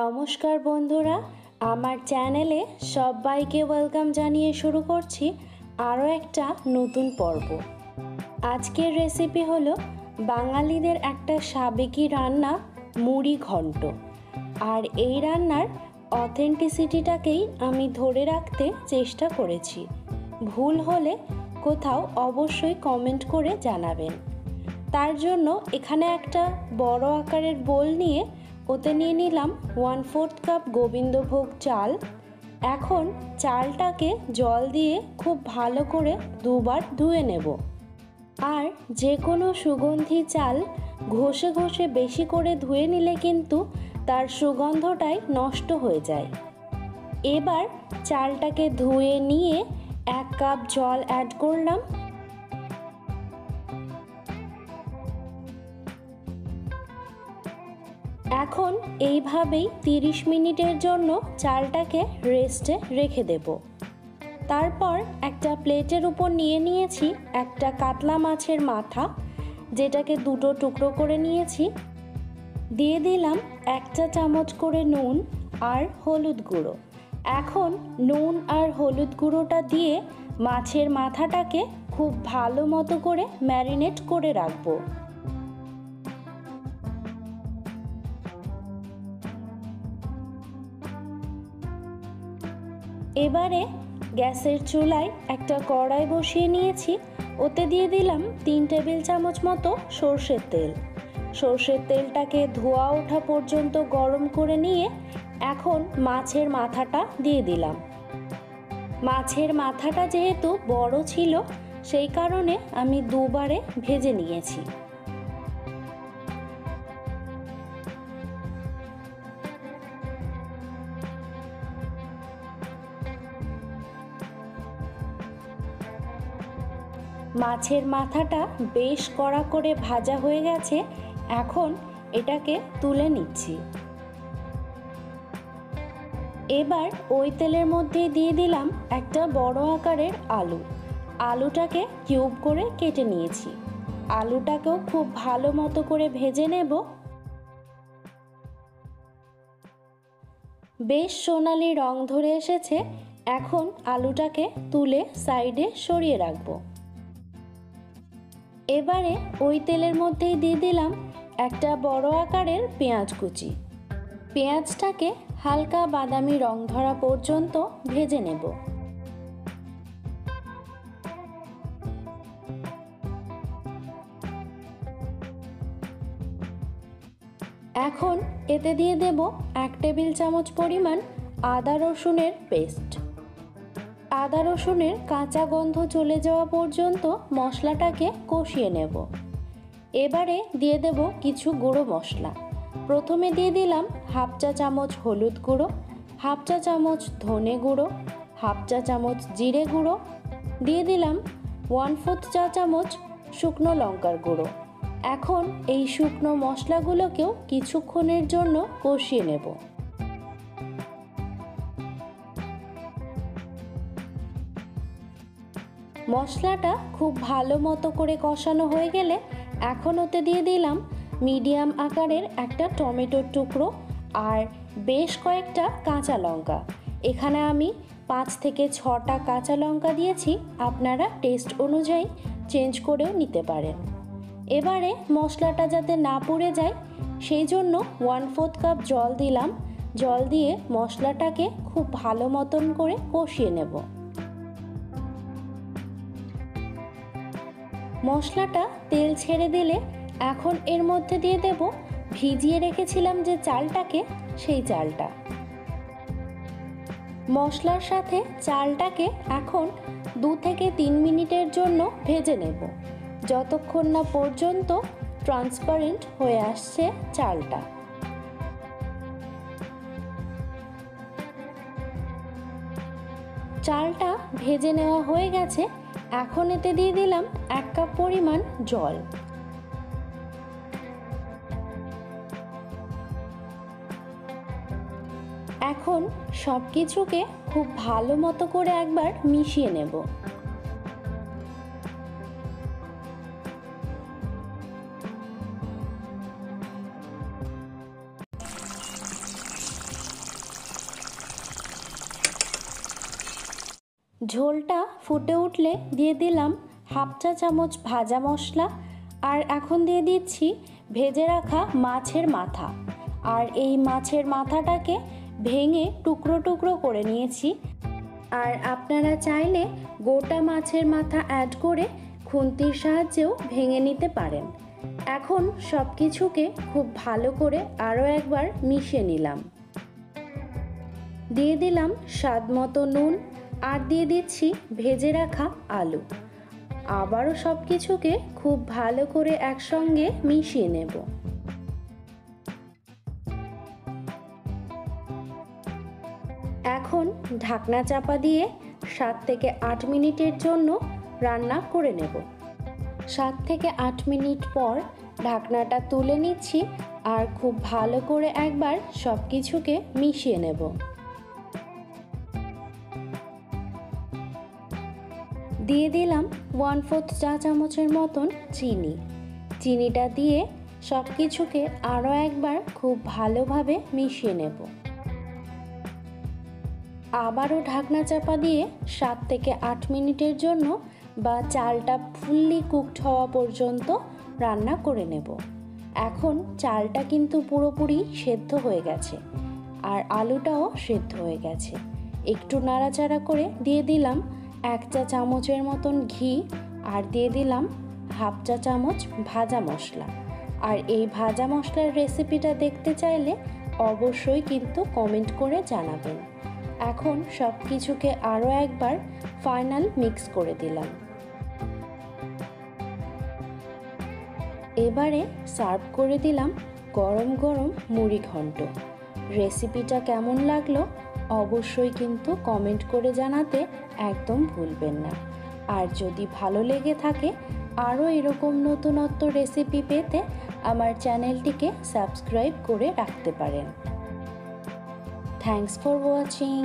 নমস্কার বন্ধুরা, আমার চ্যানেলে সবাইকে ওয়েলকাম জানিয়ে শুরু করছি আরও একটা নতুন পর্ব। আজকের রেসিপি হলো বাঙালিদের একটা সাবেকি রান্না, মুড়ি ঘন্ট। আর এই রান্নার অথেন্টিসিটিটাকেই আমি ধরে রাখতে চেষ্টা করেছি। ভুল হলে কোথাও অবশ্যই কমেন্ট করে জানাবেন। তার জন্য এখানে একটা বড় আকারের বোল নিয়ে ওতে নিয়ে নিলাম 1/4 কাপ গোবিন্দভোগ চাল। এখন চালটাকে জল দিয়ে খুব ভালো করে দুবার ধুয়ে নেব। আর যে কোনো সুগন্ধি চাল ঘষে ঘষে বেশি করে ধুয়ে নিলে কিন্তু তার সুগন্ধটাই নষ্ট হয়ে যায়। এবার চালটাকে ধুয়ে নিয়ে 1 কাপ জল অ্যাড করলাম। এখন এইভাবেই 30 মিনিটের জন্য চালটাকে রেস্টে রেখে দেব। তারপর একটা প্লেটের উপর নিয়ে নিয়েছি একটা কাতলা মাছের মাথা, যেটাকে দুটো টুকরো করে নিয়েছি। দিয়ে দিলাম 1 চা চামচ করে নুন আর হলুদ গুঁড়ো। এখন নুন আর হলুদ গুঁড়োটা দিয়ে মাছের মাথাটাকে খুব ভালো মতো করে ম্যারিনেট করে রাখবো। এবারে গ্যাসের চুলায় একটা কড়াই বসিয়ে নিয়েছি। ওতে দিয়ে দিলাম 3 টেবিল চামচ মতো সর্ষের তেল। সর্ষের তেলটাকে ধোয়া ওঠা পর্যন্ত গরম করে নিয়ে এখন মাছের মাথাটা দিয়ে দিলাম। মাছের মাথাটা যেহেতু বড় ছিল, সেই কারণে আমি দুবারে ভেজে নিয়েছি। মাছের মাথাটা বেশ কড়া করে ভাজা হয়ে গেছে। এখন এটাকে তুলে নিচ্ছি। এবার ওই তেলের মধ্যে দিয়ে দিলাম একটা বড় আকারের আলু। আলুটাকে কিউব করে কেটে নিয়েছি। আলুটাকেও খুব ভালো মতো করে ভেজে নেব। বেশ সোনালি রং ধরে এসেছে। এখন আলুটাকে তুলে সাইডে সরিয়ে রাখবো। এবারে ওই তেলের মধ্যেই দিয়ে দিলাম একটা বড় আকারের পেঁয়াজ কুচি। পেঁয়াজটাকে হালকা বাদামি রং ধরা পর্যন্ত ভেজে নেব। এখন এতে দিয়ে দেব 1 টেবিল চামচ পরিমাণ আদা রসুনের পেস্ট। আদা রসুনের কাঁচা গন্ধ চলে যাওয়া পর্যন্ত মশলাটাকে কষিয়ে নেব। এবারে দিয়ে দেব কিছু গুঁড়ো মশলা। প্রথমে দিয়ে দিলাম 1/2 চা চামচ হলুদ গুঁড়ো, 1/2 চা চামচ ধনে গুঁড়ো, 1/2 চা চামচ জিরে গুঁড়ো, দিয়ে দিলাম 1/4 চা চামচ শুকনো লঙ্কার গুঁড়ো। এখন এই শুকনো মশলাগুলোকেও কিছুক্ষণের জন্য কষিয়ে নেব। মশলাটা খুব ভালো মতো করে কষানো হয়ে গেলে এখন ওতে দিয়ে দিলাম মিডিয়াম আকারের একটা টমেটোর টুকরো আর বেশ কয়েকটা কাঁচা লঙ্কা। এখানে আমি 5 থেকে 6টা কাঁচা লঙ্কা দিয়েছি। আপনারা টেস্ট অনুযায়ী চেঞ্জ করেও নিতে পারেন। এবারে মশলাটা যাতে না পুড়ে যায় সেই জন্য 1/4 কাপ জল দিলাম। জল দিয়ে মশলাটাকে খুব ভালো মতন করে কষিয়ে নেব। মশলাটা তেল ছেড়ে দিলে এখন এর মধ্যে দিয়ে দেব ভিজিয়ে রেখেছিলাম যে চালটাকে, সেই চালটা। মশলার সাথে চালটাকে এখন 2 থেকে 3 মিনিটের জন্য ভেজে নেব, যতক্ষণ না পর্যন্ত ট্রান্সপারেন্ট হয়ে আসছে চালটা। চালটা ভেজে নেওয়া হয়ে গেছে। এখন এতে দিয়ে দিলাম 1 কাপ পরিমাণ জল। এখন সব কিছুকে খুব ভালো মতো করে একবার মিশিয়ে নেব। ঝোলটা ফুটে উঠলে দিয়ে দিলাম হাফ চা চামচ ভাজা মশলা, আর এখন দিয়ে দিচ্ছি ভেজে রাখা মাছের মাথা। আর এই মাছের মাথাটাকে ভেঙে টুকরো টুকরো করে নিয়েছি। আর আপনারা চাইলে গোটা মাছের মাথা অ্যাড করে খুন্তির সাহায্যেও ভেঙে নিতে পারেন। এখন সব কিছুকে খুব ভালো করে আরও একবার মিশিয়ে নিলাম। দিয়ে দিলাম স্বাদ মতো নুন, আর দিয়ে দিচ্ছি ভেজে রাখা আলু। আবারও সব কিছুকে খুব ভালো করে একসঙ্গে মিশিয়ে নেব। এখন ঢাকনা চাপা দিয়ে 7 থেকে 8 মিনিটের জন্য রান্না করে নেব। 7 থেকে 8 মিনিট পর ঢাকনাটা তুলে নিচ্ছি, আর খুব ভালো করে একবার সব কিছুকে মিশিয়ে নেব। দিয়ে দিলাম 1/4 চা চামচের মতন চিনি। চিনিটা দিয়ে সব কিছুকে আরও একবার খুব ভালোভাবে মিশিয়ে নেব। আবারও ঢাকনা চাপা দিয়ে 7 থেকে 8 মিনিটের জন্য বা চালটা ফুললি কুকড হওয়া পর্যন্ত রান্না করে নেব। এখন চালটা কিন্তু পুরোপুরি সেদ্ধ হয়ে গেছে, আর আলুটাও সেদ্ধ হয়ে গেছে। একটু নাড়াচাড়া করে দিয়ে দিলাম 1 চা চামচের মতন ঘি, আর দিয়ে দিলাম হাফ চা চামচ ভাজা মশলা। আর এই ভাজা মশলার রেসিপিটা দেখতে চাইলে অবশ্যই কিন্তু কমেন্ট করে জানাবেন। এখন সব কিছুকে আরও একবার ফাইনাল মিক্স করে দিলাম। এবারে সার্ভ করে দিলাম গরম গরম মুড়ি ঘন্ট। রেসিপিটা কেমন লাগলো অবশ্যই কিন্তু কমেন্ট করে জানাতে একদম ভুলবেন না। আর যদি ভালো লেগে থাকে আরও এরকম নতুনত্ব রেসিপি পেতে আমার চ্যানেলটিকে সাবস্ক্রাইব করে রাখতে পারেন। Thanks for watching.